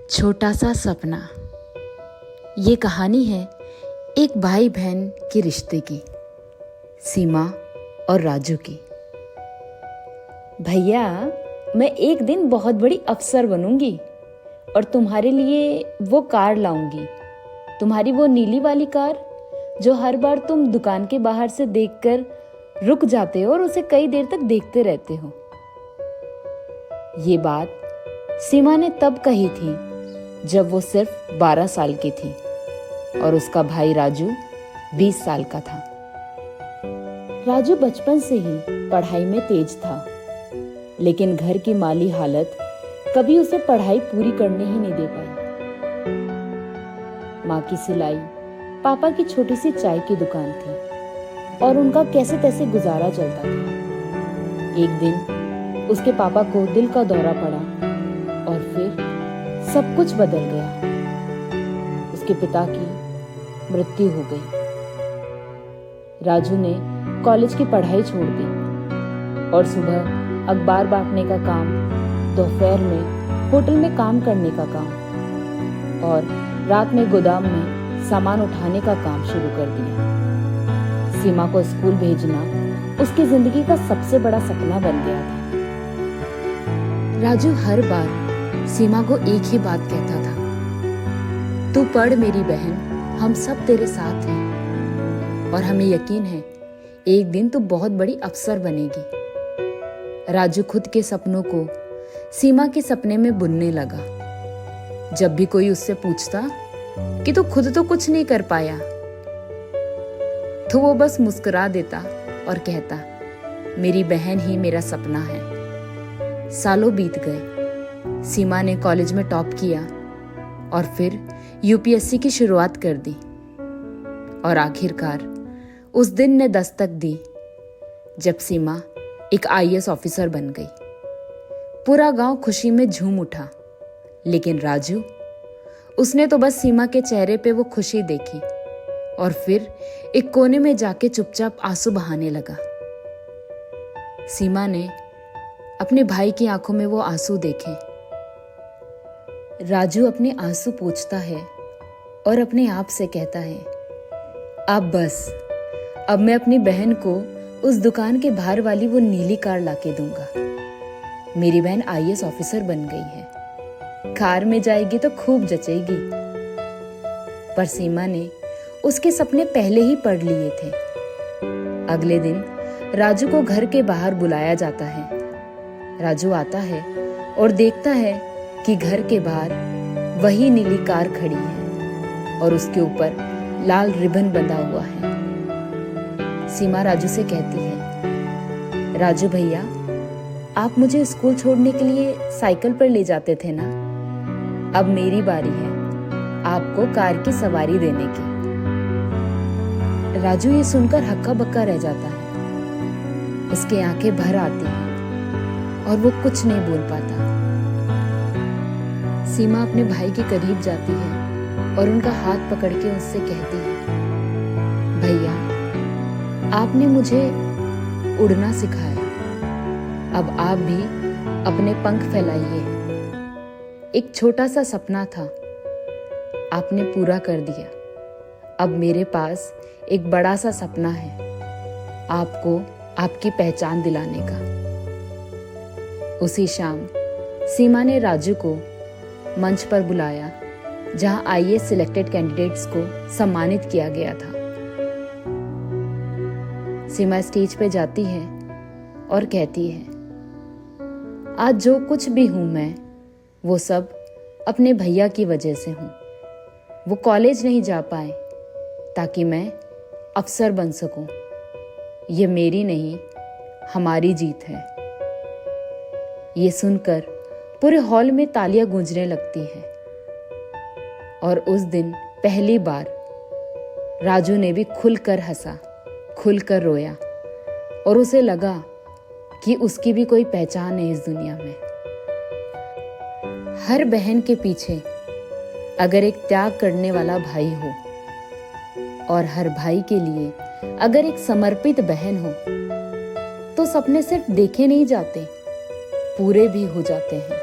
छोटा सा सपना। ये कहानी है एक भाई बहन के रिश्ते की, सीमा और राजू की। भैया, मैं एक दिन बहुत बड़ी अफसर बनूंगी और तुम्हारे लिए वो कार लाऊंगी, तुम्हारी वो नीली वाली कार जो हर बार तुम दुकान के बाहर से देखकर रुक जाते हो और उसे कई देर तक देखते रहते हो। ये बात सीमा ने तब कही थी जब वो सिर्फ 12 साल की थी और उसका भाई राजू 20 साल का था। राजू बचपन से ही पढ़ाई में तेज था, लेकिन घर की माली हालत कभी उसे पढ़ाई पूरी करने ही नहीं दे पाई। माँ की सिलाई, पापा की छोटी सी चाय की दुकान थी और उनका कैसे तैसे गुजारा चलता था। एक दिन उसके पापा को दिल का दौरा पड़ा और फिर सब कुछ बदल गया। उसके पिता की मृत्यु हो गई। राजू ने कॉलेज की पढ़ाई छोड़ दी और सुबह अखबार बांटने का काम, दोपहर में होटल में काम करने का काम और रात में गोदाम में सामान उठाने का काम शुरू कर दिया। सीमा को स्कूल भेजना उसकी जिंदगी का सबसे बड़ा सपना बन गया था। राजू हर बार सीमा को एक ही बात कहता था, तू पढ़ मेरी बहन, हम सब तेरे साथ हैं और हमें यकीन है एक दिन तू बहुत बड़ी अफसर बनेगी। राजू खुद के सपनों को सीमा के सपने में बुनने लगा। जब भी कोई उससे पूछता कि तू खुद तो कुछ नहीं कर पाया, तो वो बस मुस्कुरा देता और कहता, मेरी बहन ही मेरा सपना है। सालों बीत गए। सीमा ने कॉलेज में टॉप किया और फिर यूपीएससी की शुरुआत कर दी और आखिरकार उस दिन ने दस्तक दी जब सीमा एक आईएएस ऑफिसर बन गई। पूरा गांव खुशी में झूम उठा, लेकिन राजू, उसने तो बस सीमा के चेहरे पे वो खुशी देखी और फिर एक कोने में जाके चुपचाप आंसू बहाने लगा। सीमा ने अपने भाई की आंखों में वो आंसू देखे। राजू अपने आंसू पोंछता है और अपने आप से कहता है, अब बस, अब मैं अपनी बहन को उस दुकान के बाहर वाली वो नीली कार लाके दूंगा। मेरी बहन आईएएस ऑफिसर बन गई है, कार में जाएगी तो खूब जचेगी। पर सीमा ने उसके सपने पहले ही पढ़ लिए थे। अगले दिन राजू को घर के बाहर बुलाया जाता है। राजू आता है और देखता है कि घर के बाहर वही नीली कार खड़ी है और उसके ऊपर लाल रिबन बंधा हुआ है। सीमा राजू से कहती है, राजू भैया, आप मुझे स्कूल छोड़ने के लिए साइकिल पर ले जाते थे ना, अब मेरी बारी है आपको कार की सवारी देने की। राजू ये सुनकर हक्का बक्का रह जाता है। उसकी आंखें भर आती हैं और वो कुछ नहीं बोल पाता। सीमा अपने भाई के करीब जाती है और उनका हाथ पकड़ के उससे कहती है, भैया, आपने मुझे उड़ना सिखाया, अब आप भी अपने पंख फैलाइए। एक छोटा सा सपना था, आपने पूरा कर दिया। अब मेरे पास एक बड़ा सा सपना है, आपको आपकी पहचान दिलाने का। उसी शाम सीमा ने राजू को मंच पर बुलाया जहां आईएएस सिलेक्टेड कैंडिडेट्स को सम्मानित किया गया था। सीमा स्टेज पे जाती है और कहती है, आज जो कुछ भी हूं मैं, वो सब अपने भैया की वजह से हूं। वो कॉलेज नहीं जा पाए ताकि मैं अफसर बन सकूं। ये मेरी नहीं, हमारी जीत है। ये सुनकर पूरे हॉल में तालियां गूंजने लगती हैं और उस दिन पहली बार राजू ने भी खुलकर हंसा, खुलकर रोया और उसे लगा कि उसकी भी कोई पहचान है इस दुनिया में। हर बहन के पीछे अगर एक त्याग करने वाला भाई हो और हर भाई के लिए अगर एक समर्पित बहन हो, तो सपने सिर्फ देखे नहीं जाते, पूरे भी हो जाते हैं।